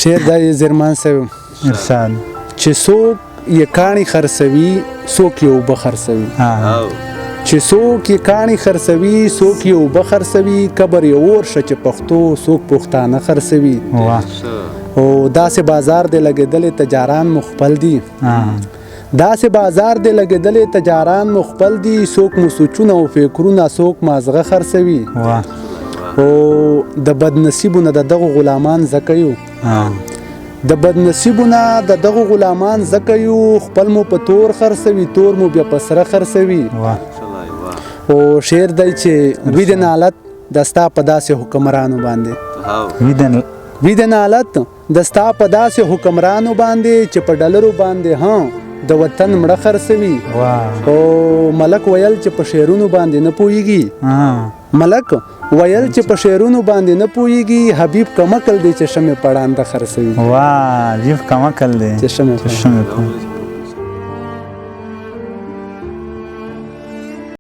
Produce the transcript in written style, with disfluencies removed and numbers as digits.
شعر دا یې زرمان صاحب ارشاد چې څوک یې کاڼي خرڅوي څوک یې اوبه خرڅوي چې څوک یې کاڼي خرڅوي څوک یې اوبه خرڅوي قبر یې ورشه چې پښتو څوک پښتانه خرڅوي او داسې بازار دی لګېدلې تجاران مو خپل دي داسې بازار دی لګېدلې تجاران مو خپل دي څوک مو سوچونه او فکرونه څوک مازغه خرڅوي او د بدنصیبونه د دغو غلامان زکه یو د بدنصیبونه د دغو غلامان زکه یو خپل مو په تور خرڅوي تور مو بیا په سره خرڅوي او شعر دی چې وید نالت د ستا په داسې حکمرانو باندې وید نالت د ستا په داسې حکمرانو باندې چې په ډالرو باندې د وطن مړه خرڅوي او ملک ویل چې په شعرونو باندې نه پوهیږي ملک ویل چې په شعرونو باندې نه پوهیږي حبیب کمکل دی چې شمع پړانده خرڅوي حبیب کمکل دی چې شمع